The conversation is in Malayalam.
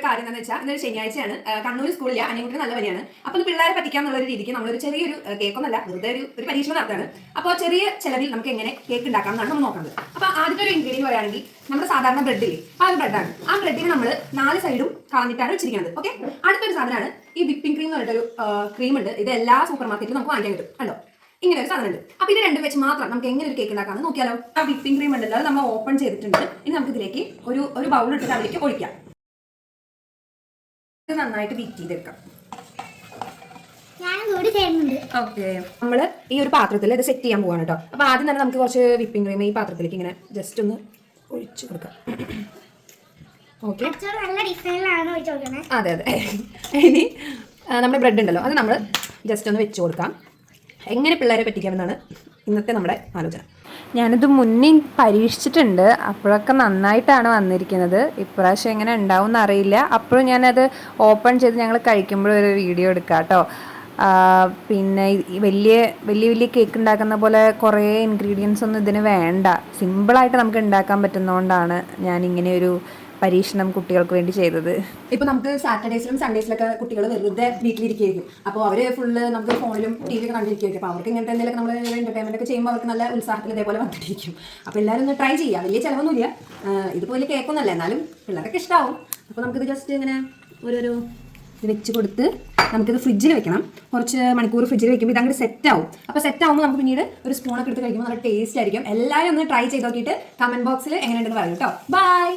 കാര്യം എന്താണെന്ന് വെച്ചാൽ ഇന്നൊരു ശനിയാഴ്ചയാണ്. കണ്ണൂർ സ്കൂളിൽ അനിയൻകുട്ടി നല്ല പനിയാണ്. അപ്പോൾ പിള്ളേരെ പറ്റിക്കാന്നുള്ള ഒരു രീതിക്ക് നമ്മളൊരു ചെറിയൊരു കേക്കൊന്നല്ല, വെറുതെ ഒരു പരീക്ഷണം നടത്താണ്. അപ്പോൾ ചെറിയ ചെലവിൽ നമുക്ക് എങ്ങനെ കേക്ക് ഉണ്ടാക്കാം എന്നാണ് നമ്മൾ നോക്കുന്നത്. അപ്പോൾ ആദ്യത്തെ ഒരു ഇൻഗ്രീഡിയൻറ്റ് പറയുകയാണെങ്കിൽ നമ്മുടെ സാധാരണ ബ്രെഡില്ലേ, ആ ഒരു ബ്രെഡാണ്. ആ ബ്രെഡിന് നമ്മൾ 4 സൈഡും കളഞ്ഞിട്ടാണ് വെച്ചിരിക്കുന്നത്. ഓക്കെ, അടുത്തൊരു സാധനമാണ് ഈ വിപ്പിംഗ് ക്രീം എന്ന് പറഞ്ഞിട്ടൊരു ക്രീം ഉണ്ട്. ഇത് എല്ലാ സൂപ്പർ മാർക്കറ്റിലും നമുക്ക് വാങ്ങിക്കാൻ കിട്ടും. കണ്ടോ, ഇങ്ങനെ ഒരു സാധനം ഉണ്ട്. അപ്പൊ ഇത് രണ്ടും വെച്ച് മാത്രം നമുക്ക് എങ്ങനെ ഒരു കേക്ക് ഉണ്ടാക്കാമെന്ന് നോക്കിയാലോ. ആ വിപ്പിംഗ് ക്രീം ഉണ്ടല്ലോ, അത് നമ്മൾ ഓപ്പൺ ചെയ്തിട്ടുണ്ട്. ഇനി നമുക്ക് ഇതിലേക്ക് ഒരു ബൗൾ ഇട്ടിട്ട് അതിലേക്ക് ഒഴിക്കാം. ഇത് നന്നായിട്ട് ബീറ്റ് ചെയ്തെടുക്കാം. ഓക്കെ, നമ്മൾ ഈ ഒരു പാത്രത്തിൽ ഇത് സെറ്റ് ചെയ്യാൻ പോവാണ് കേട്ടോ. അപ്പൊ ആദ്യം തന്നെ നമുക്ക് കുറച്ച് വിപ്പിംഗ് ക്രീം ഈ പാത്രത്തിലേക്ക് ഇങ്ങനെ ജസ്റ്റ് ഒന്ന് ഒഴിച്ചു കൊടുക്കാം. ഓക്കെ, അതെ അതെ. ഇനി നമ്മുടെ ബ്രെഡ് ഉണ്ടല്ലോ, അത് നമ്മൾ ജസ്റ്റ് ഒന്ന് വെച്ച് കൊടുക്കാം. എങ്ങനെ പിള്ളേരെ പറ്റിക്കാമെന്നാണ് ഇന്നത്തെ നമ്മുടെ ആലോചന. ഞാനിത് മുന്നേ പരീക്ഷിച്ചിട്ടുണ്ട്, അപ്പോഴൊക്കെ നന്നായിട്ടാണ് വന്നിരിക്കുന്നത്. ഇപ്രാവശ്യം എങ്ങനെ ഉണ്ടാവും എന്നറിയില്ല. അപ്പോഴും ഞാനത് ഓപ്പൺ ചെയ്ത് ഞങ്ങൾ കഴിക്കുമ്പോഴൊരു വീഡിയോ എടുക്കാം കേട്ടോ. പിന്നെ വലിയ വലിയ കേക്ക് ഉണ്ടാക്കുന്ന പോലെ കുറേ ഇൻഗ്രീഡിയൻസ് ഒന്നും ഇതിന് വേണ്ട. സിമ്പിളായിട്ട് നമുക്ക് ഉണ്ടാക്കാൻ പറ്റുന്നതുകൊണ്ടാണ് ഞാനിങ്ങനെ ഒരു പരീക്ഷണം കുട്ടികൾക്ക് വേണ്ടി ചെയ്തത്. ഇപ്പൊ നമുക്ക് സാറ്റർഡേസിലും സൺഡേസിലൊക്കെ കുട്ടികൾ വെറുതെ വീട്ടിലിരിക്കുകയായിരിക്കും. അപ്പോൾ അവര് ഫുള്ള് നമുക്ക് ഫോണിലും ടി വിയിലും കണ്ടിരിക്കുകയായിരിക്കും. അപ്പോൾ അവർക്ക് ഇങ്ങനത്തെ എന്തെങ്കിലും നമ്മൾ എന്റർടൈൻമെന്റ് ഒക്കെ ചെയ്യുമ്പോൾ അവർക്ക് നല്ല ഉത്സാഹത്തിൽ ഇതേപോലെ വന്നിട്ടിരിക്കും. അപ്പോൾ എല്ലാവരും ഒന്ന് ട്രൈ ചെയ്യാം. വലിയ ചിലവൊന്നുമില്ല, ഇതുപോലെ കേക്കൊന്നുമല്ല, എന്നാലും പിള്ളേരൊക്കെ ഇഷ്ടമാവും. അപ്പോൾ നമുക്കിത് ജസ്റ്റ് ഇങ്ങനെ ഒരു ഇത് വെച്ച് കൊടുത്ത് നമുക്കിത് ഫ്രിഡ്ജിൽ വെക്കണം. കുറച്ച് മണിക്കൂർ ഫ്രിഡ്ജിൽ വെക്കുമ്പോൾ ഇതങ്ങോട്ട് സെറ്റ് ആവും. അപ്പോൾ സെറ്റ് ആവുമ്പോൾ നമുക്ക് പിന്നീട് ഒരു സ്പൂണൊക്കെ എടുത്ത് കഴിക്കുമ്പോൾ നല്ല ടേസ്റ്റ് ആയിരിക്കും. എല്ലാവരും ഒന്ന് ട്രൈ ചെയ്ത് നോക്കിയിട്ട് കമന്റ് ബോക്സിൽ എങ്ങനെയുണ്ടെന്ന് പറയും കേട്ടോ. ബൈ.